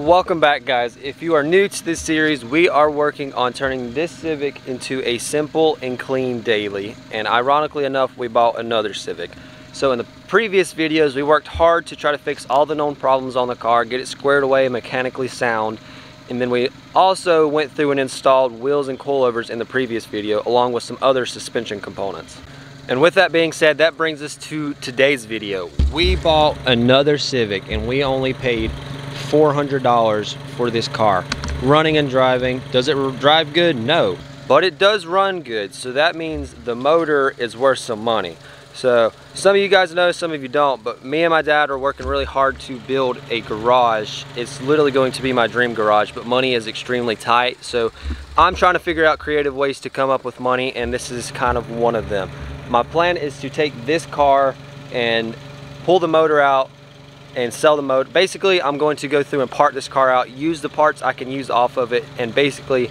Welcome back, guys. If you are new to this series, we are working on turning this Civic into a simple and clean daily, and ironically enough, we bought another Civic. So in the previous videos, we worked hard to try to fix all the known problems on the car, get it squared away, mechanically sound, and then we also went through and installed wheels and coilovers in the previous video, along with some other suspension components. And with that being said, that brings us to today's video. We bought another Civic and we only paid $400 for this car. Running and driving. Does it drive good? No. But it does run good, so that means the motor is worth some money. So some of you guys know, some of you don't, but me and my dad are working really hard to build a garage. It's literally going to be my dream garage, but money is extremely tight. So I'm trying to figure out creative ways to come up with money, and this is kind of one of them. My plan is to take this car and pull the motor out and sell the motor. Basically, I'm going to go through and part this car out, use the parts I can use off of it, and basically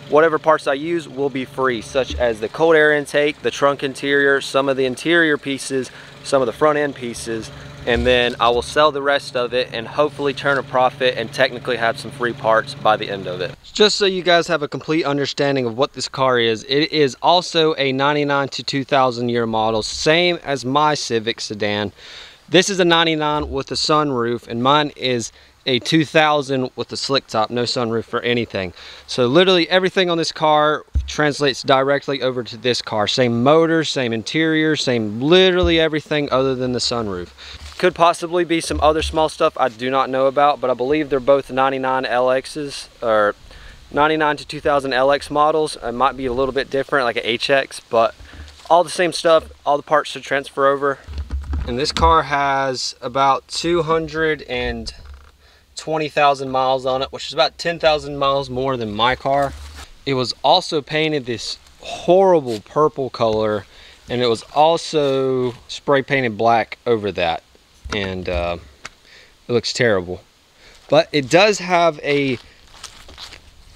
whatever parts I use will be free, such as the cold air intake, the trunk interior, some of the interior pieces, some of the front end pieces, and then I will sell the rest of it and hopefully turn a profit and technically have some free parts by the end of it. Just so you guys have a complete understanding of what this car is, it is also a 99 to 2000 year model, same as my Civic sedan. This is a 99 with a sunroof, and mine is a 2000 with a slick top, no sunroof for anything. So literally everything on this car translates directly over to this car. Same motor, same interior, same literally everything other than the sunroof. Could possibly be some other small stuff I do not know about, but I believe they're both 99 LXs, or 99 to 2000 LX models. It might be a little bit different, like an HX, but all the same stuff, all the parts should transfer over. And this car has about 220,000 miles on it, which is about 10,000 miles more than my car. It was also painted this horrible purple color, and it was also spray painted black over that, and it looks terrible. But it does have a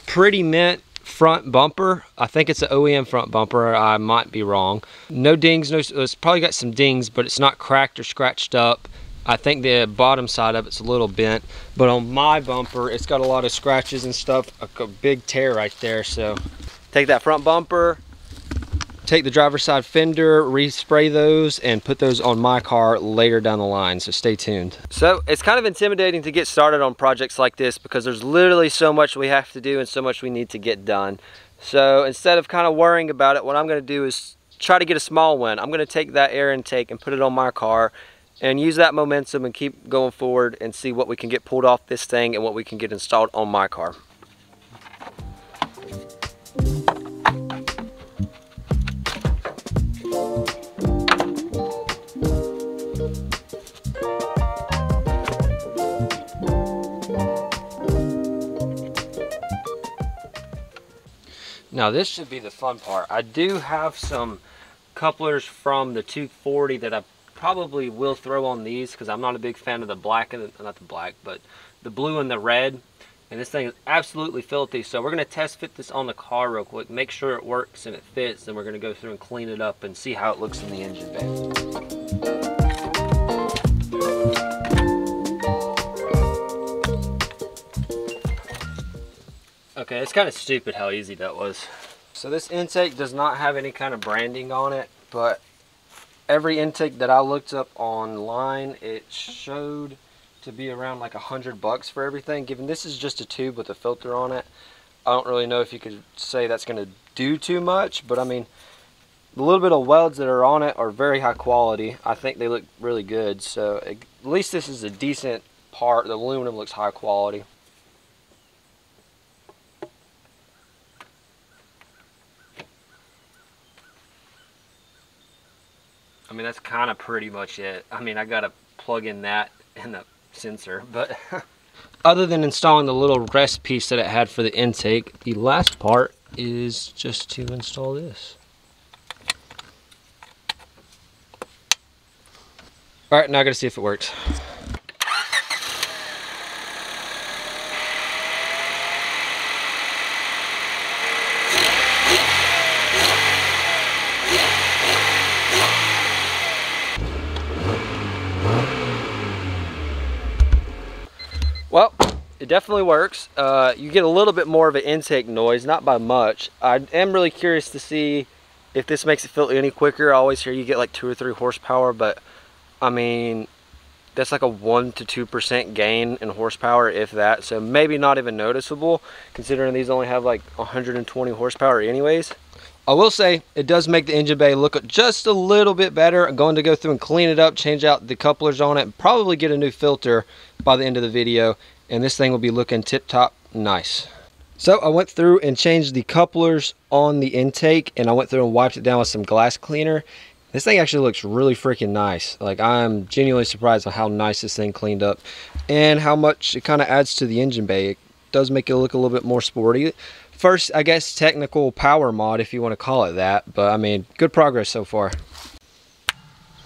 pretty mint front bumper. I think it's an OEM front bumper. I might be wrong. No dings, it's probably got some dings, but it's not cracked or scratched up. I think the bottom side of it's a little bent, but on my bumper it's got a lot of scratches and stuff, a big tear right there. So take that front bumper, take the driver's side fender, respray those, and put those on my car later down the line, so stay tuned. So it's kind of intimidating to get started on projects like this because there's literally so much we have to do and so much we need to get done. So instead of kind of worrying about it, what I'm going to do is try to get a small win. I'm going to take that air intake and put it on my car and use that momentum and keep going forward and see what we can get pulled off this thing and what we can get installed on my car. Now this should be the fun part. I do have some couplers from the 240 that I probably will throw on these because I'm not a big fan of the black, and not the black, but the blue and the red. And this thing is absolutely filthy. So we're going to test fit this on the car real quick, make sure it works and it fits, and we're going to go through and clean it up and see how it looks in the engine bay. Okay, it's kind of stupid how easy that was. So this intake does not have any kind of branding on it, but every intake that I looked up online, it showed to be around like $100 for everything. Given this is just a tube with a filter on it, I don't really know if you could say that's going to do too much, but I mean, the little bit of welds that are on it are very high quality. I think they look really good, so at least this is a decent part. The aluminum looks high quality. I mean, that's kind of pretty much it. I mean, I gotta plug in that and the sensor, but other than installing the little rest piece that it had for the intake, the last part is just to install this. All right, now I gotta see if it works. Well, it definitely works. You get a little bit more of an intake noise, not by much. I am really curious to see if this makes it feel any quicker. I always hear you get like 2 or 3 horsepower, but I mean, that's like a 1 to 2% gain in horsepower, if that. So maybe not even noticeable, considering these only have like 120 horsepower anyways. I will say it does make the engine bay look just a little bit better. I'm going to go through and clean it up, change out the couplers on it, and probably get a new filter by the end of the video, and this thing will be looking tip-top nice. So I went through and changed the couplers on the intake, and I went through and wiped it down with some glass cleaner. This thing actually looks really freaking nice. Like, I'm genuinely surprised on how nice this thing cleaned up and how much it kind of adds to the engine bay. It does make it look a little bit more sporty. First, I guess, technical power mod, if you want to call it that, but I mean, good progress so far.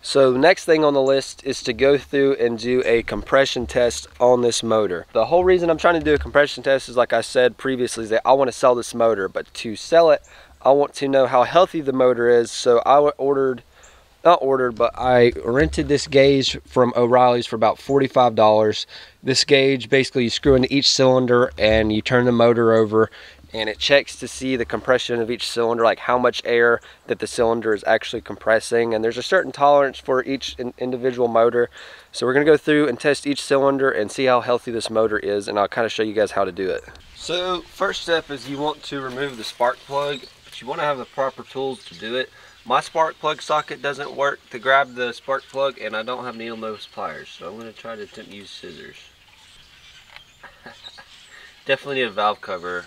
So next thing on the list is to go through and do a compression test on this motor. The whole reason I'm trying to do a compression test is, like I said previously, is that I want to sell this motor, but to sell it, I want to know how healthy the motor is. So I I rented this gauge from O'Reilly's for about $45. This gauge, basically you screw into each cylinder and you turn the motor over, and it checks to see the compression of each cylinder, like how much air that the cylinder is actually compressing. And there's a certain tolerance for each individual motor. So we're gonna go through and test each cylinder and see how healthy this motor is, and I'll kind of show you guys how to do it. So first step is you want to remove the spark plug, but you want to have the proper tools to do it. My spark plug socket doesn't work to grab the spark plug, and I don't have needle nose pliers, so I'm going to try to attempt to use scissors. Definitely need a valve cover.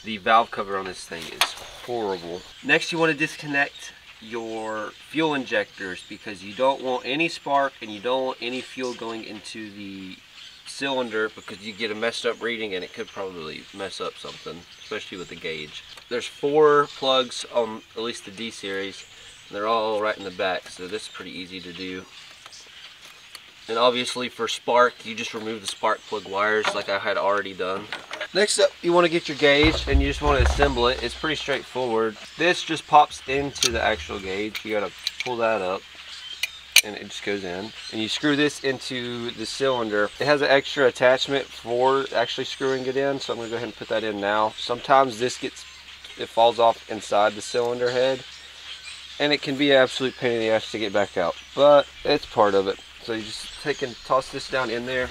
The valve cover on this thing is horrible. Next, you want to disconnect your fuel injectors, because you don't want any spark and you don't want any fuel going into the cylinder, because you get a messed up reading and it could probably mess up something, especially with the gauge. There's 4 plugs on at least the D series, and they're all right in the back, so this is pretty easy to do. And obviously for spark, you just remove the spark plug wires like I had already done. Next up, you want to get your gauge and you just want to assemble it. It's pretty straightforward. This just pops into the actual gauge. You got to pull that up and it just goes in. And you screw this into the cylinder. It has an extra attachment for actually screwing it in, so I'm going to go ahead and put that in now. Sometimes it falls off inside the cylinder head, and it can be an absolute pain in the ass to get back out, but it's part of it. So you just take and toss this down in there.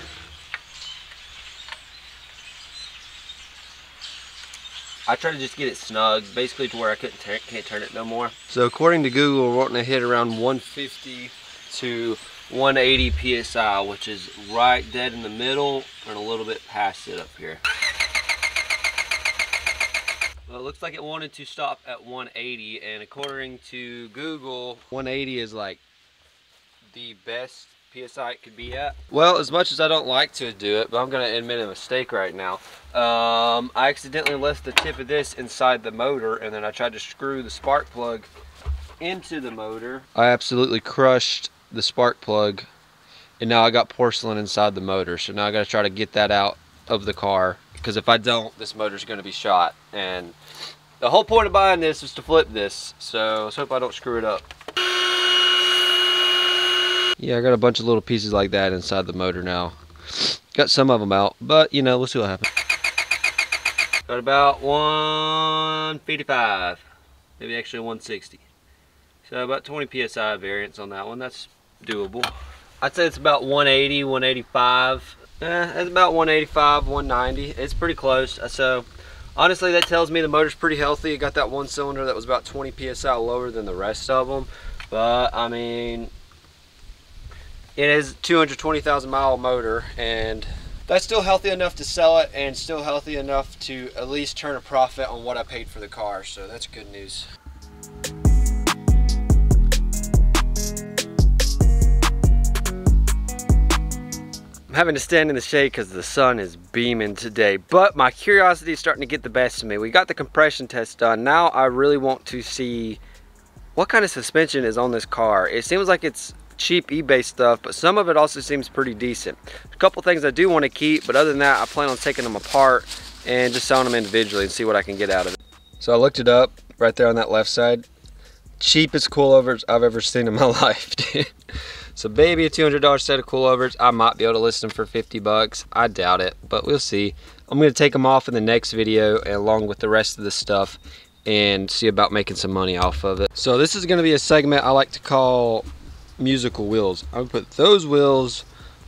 I try to just get it snug, basically to where I can't turn it no more. So according to Google, we're wanting to hit around 150 to 180 psi, which is right dead in the middle and a little bit past it up here. Well, it looks like it wanted to stop at 180, and according to Google, 180 is like the best PSI it could be at. Well, as much as I don't like to do it, but I'm going to admit a mistake right now. I accidentally left the tip of this inside the motor, and then I tried to screw the spark plug into the motor. I absolutely crushed the spark plug, and now I got porcelain inside the motor. So now I got to try to get that out of the car, because if I don't, this motor's going to be shot. And the whole point of buying this is to flip this, so let's hope I don't screw it up. Yeah, I got a bunch of little pieces like that inside the motor now. Got some of them out, but you know, we'll see what happens. Got about 155, maybe actually 160. So about 20 psi variance on that one. That's doable. I'd say it's about 180, 185. It's about 185, 190. It's pretty close. So honestly, that tells me the motor's pretty healthy. It got that one cylinder that was about 20 psi lower than the rest of them, but I mean, it is a 220,000 mile motor, and that's still healthy enough to sell it, and still healthy enough to at least turn a profit on what I paid for the car, so that's good news. I'm having to stand in the shade because the sun is beaming today, but my curiosity is starting to get the best of me. We got the compression test done. Now I really want to see what kind of suspension is on this car. It seems like it's cheap eBay stuff, but some of it also seems pretty decent. A couple things I do want to keep, but other than that, I plan on taking them apart and just selling them individually and see what I can get out of it. So I looked it up right there on that left side. Cheapest coilovers I've ever seen in my life. So baby, a $200 set of coilovers. I might be able to list them for 50 bucks. I doubt it, but we'll see. I'm gonna take them off in the next video along with the rest of the stuff and see about making some money off of it. So this is gonna be a segment I like to call musical wheels. I'm gonna put those wheels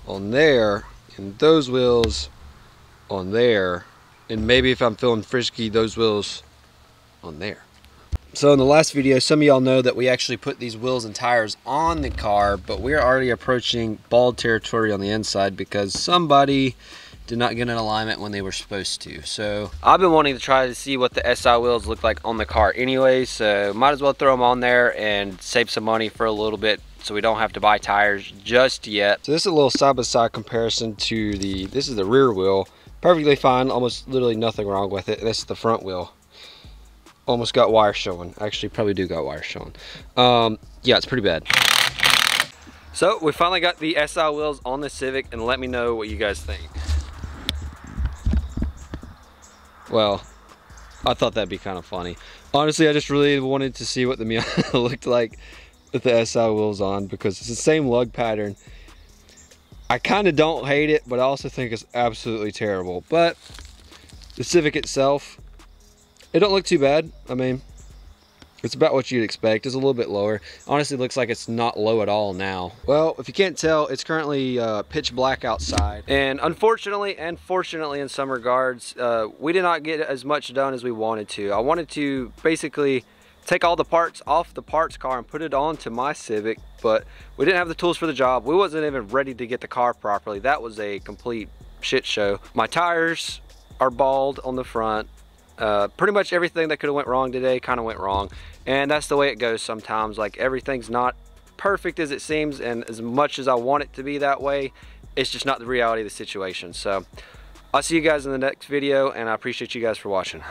on there and those wheels on there, and maybe if I'm feeling frisky, those wheels on there. So in the last video, some of y'all know that we actually put these wheels and tires on the car, but we're already approaching bald territory on the inside because somebody did not get an alignment when they were supposed to. So I've been wanting to try to see what the SI wheels look like on the car anyway, so might as well throw them on there and save some money for a little bit so we don't have to buy tires just yet. So this is a little side-by-side comparison to this is the rear wheel. Perfectly fine, almost literally nothing wrong with it. And this is the front wheel. Almost got wires showing. Actually, probably do got wires showing. Yeah, it's pretty bad. So we finally got the SI wheels on the Civic, and let me know what you guys think. Well, I thought that'd be kind of funny. Honestly, I just really wanted to see what the Miata looked like with the SI wheels on because it's the same lug pattern. I kind of don't hate it, but I also think it's absolutely terrible. But the Civic itself, it don't look too bad. I mean, it's about what you'd expect. It's a little bit lower. Honestly, it looks like it's not low at all now. Well, if you can't tell, it's currently pitch black outside. And unfortunately and fortunately in some regards, we did not get as much done as we wanted to. I wanted to basically take all the parts off the parts car and put it onto my Civic, but we didn't have the tools for the job. We wasn't even ready to get the car properly. That was a complete shit show. My tires are bald on the front. Pretty much everything that could have went wrong today kind of went wrong, and that's the way it goes sometimes. Like, everything's not perfect as it seems, and as much as I want it to be that way, it's just not the reality of the situation. So I'll see you guys in the next video, and I appreciate you guys for watching.